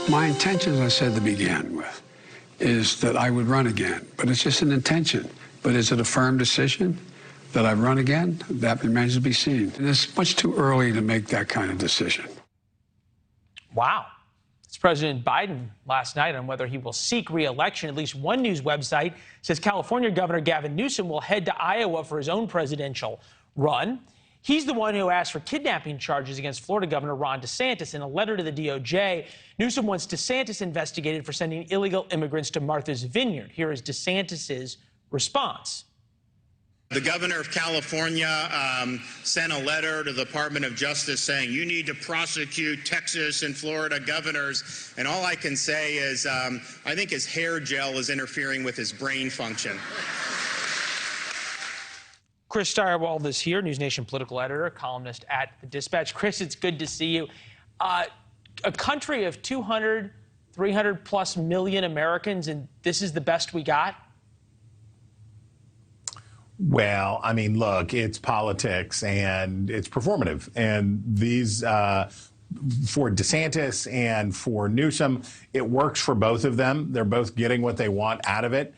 My intention, as I said to begin with, is that I would run again. But it's just an intention. But is it a firm decision that I run again? That remains to be seen. And it's much too early to make that kind of decision. Wow. It's President Biden last night on whether he will seek re-election. At least one news website says California Governor Gavin Newsom will head to Iowa for his own presidential run. He's the one who asked for kidnapping charges against Florida Governor Ron DeSantis. In a letter to the DOJ, Newsom wants DeSantis investigated for sending illegal immigrants to Martha's Vineyard. Here is DeSantis's response. The governor of California sent a letter to the Department of Justice saying you need to prosecute Texas and Florida governors. And all I can say is I think his hair gel is interfering with his brain function. Chris Stirewalt is here, NewsNation political editor, columnist at The Dispatch. Chris, it's good to see you. A country of 200, 300 plus million Americans, and this is the best we got? Well, I mean, look, it's politics and it's performative. And these, for DeSantis and for Newsom, it works for both of them. They're both getting what they want out of it,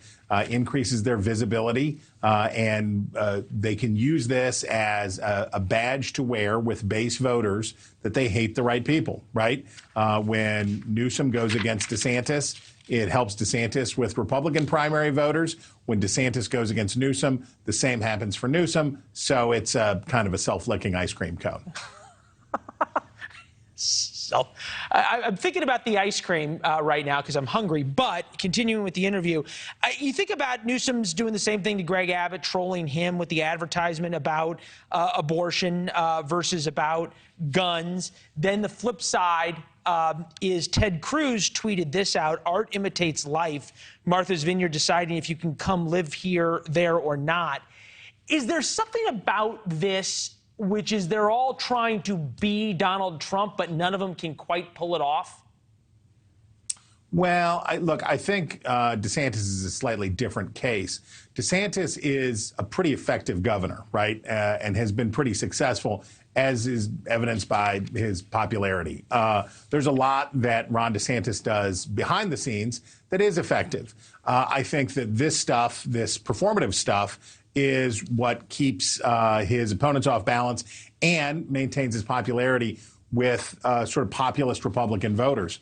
increases their visibility, and they can use this as a badge to wear with base voters that they hate the right people, right? When Newsom goes against DeSantis, it helps DeSantis with Republican primary voters. When DeSantis goes against Newsom, the same happens for Newsom. So it's kind of a self-licking ice cream cone. I'm thinking about the ice cream right now because I'm hungry, but continuing with the interview, you think about Newsom's doing the same thing to Greg Abbott, trolling him with the advertisement about abortion versus about guns. Then the flip side is Ted Cruz tweeted this out: art imitates life. Martha's Vineyard deciding if you can come live here, there, or not. Is there something about this which is they're all trying to be Donald Trump, but none of them can quite pull it off? Well, look, I think DeSantis is a slightly different case. DeSantis is a pretty effective governor, right, and has been pretty successful, as is evidenced by his popularity. There's a lot that Ron DeSantis does behind the scenes that is effective. I think that this stuff, this performative stuff, is what keeps his opponents off balance and maintains his popularity with sort of populist Republican voters.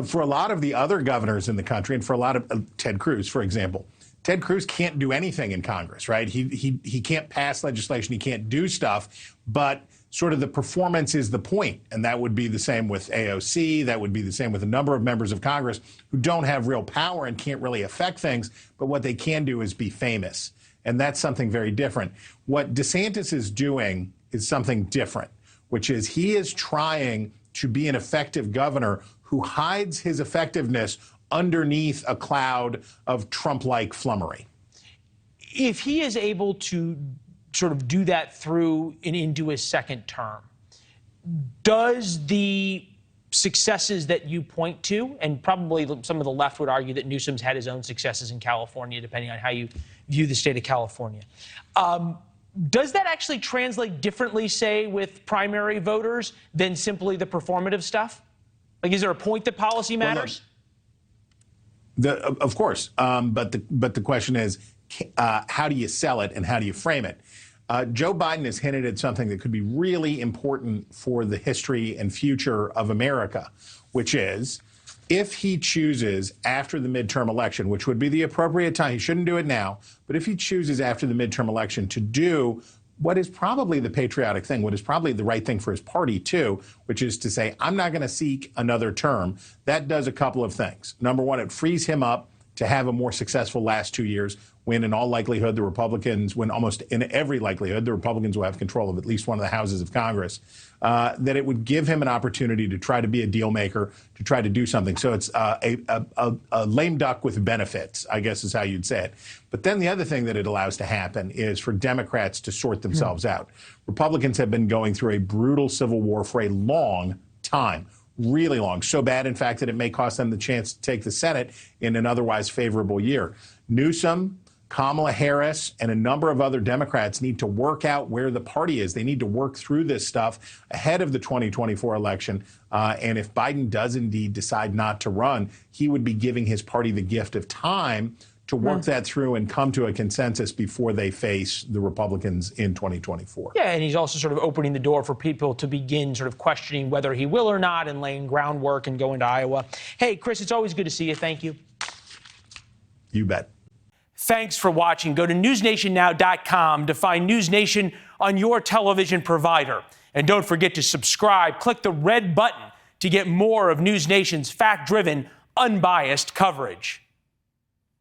For a lot of the other governors in the country, and for a lot of Ted Cruz, for example, Ted Cruz can't do anything in Congress, right? He can't pass legislation, he can't do stuff, but sort of the performance is the point. And that would be the same with AOC, that would be the same with a number of members of Congress who don't have real power and can't really affect things, but what they can do is be famous. And that's something very different. What DeSantis is doing is something different, which is he is trying to be an effective governor who hides his effectiveness underneath a cloud of Trump-like flummery. If he is able to sort of do that through and into his second term, does the successes that you point to, and probably some of the left would argue that Newsom's had his own successes in California, depending on how you view the state of California. Does that actually translate differently, say, with primary voters than simply the performative stuff? Like, is there a point that policy matters? Well, of course, but the question is, how do you sell it and how do you frame it? Joe Biden has hinted at something that could be really important for the history and future of America, which is if he chooses after the midterm election, which would be the appropriate time, he shouldn't do it now, but if he chooses after the midterm election to do what is probably the patriotic thing, what is probably the right thing for his party too, which is to say, I'm not going to seek another term, that does a couple of things. Number one, it frees him up to have a more successful last 2 years, when in all likelihood the Republicans, when almost in every likelihood the Republicans will have control of at least one of the houses of Congress, that it would give him an opportunity to try to be a deal maker, to try to do something. So it's a lame duck with benefits, I guess is how you'd say it. But then the other thing that it allows to happen is for Democrats to sort themselves out. Republicans have been going through a brutal civil war for a long time. Really long. So bad, in fact, that it may cost them the chance to take the Senate in an otherwise favorable year. Newsom Kamala Harris and a number of other Democrats need to work out where the party is. They need to work through this stuff ahead of the 2024 election. And if Biden does indeed decide not to run, he would be giving his party the gift of time to work that through and come to a consensus before they face the Republicans in 2024. Yeah, and he's also sort of opening the door for people to begin sort of questioning whether he will or not and laying groundwork and going to Iowa. Hey, Chris, it's always good to see you. Thank you. You bet. Thanks for watching. Go to newsnationnow.com to find NewsNation on your television provider. And don't forget to subscribe. Click the red button to get more of NewsNation's fact-driven, unbiased coverage.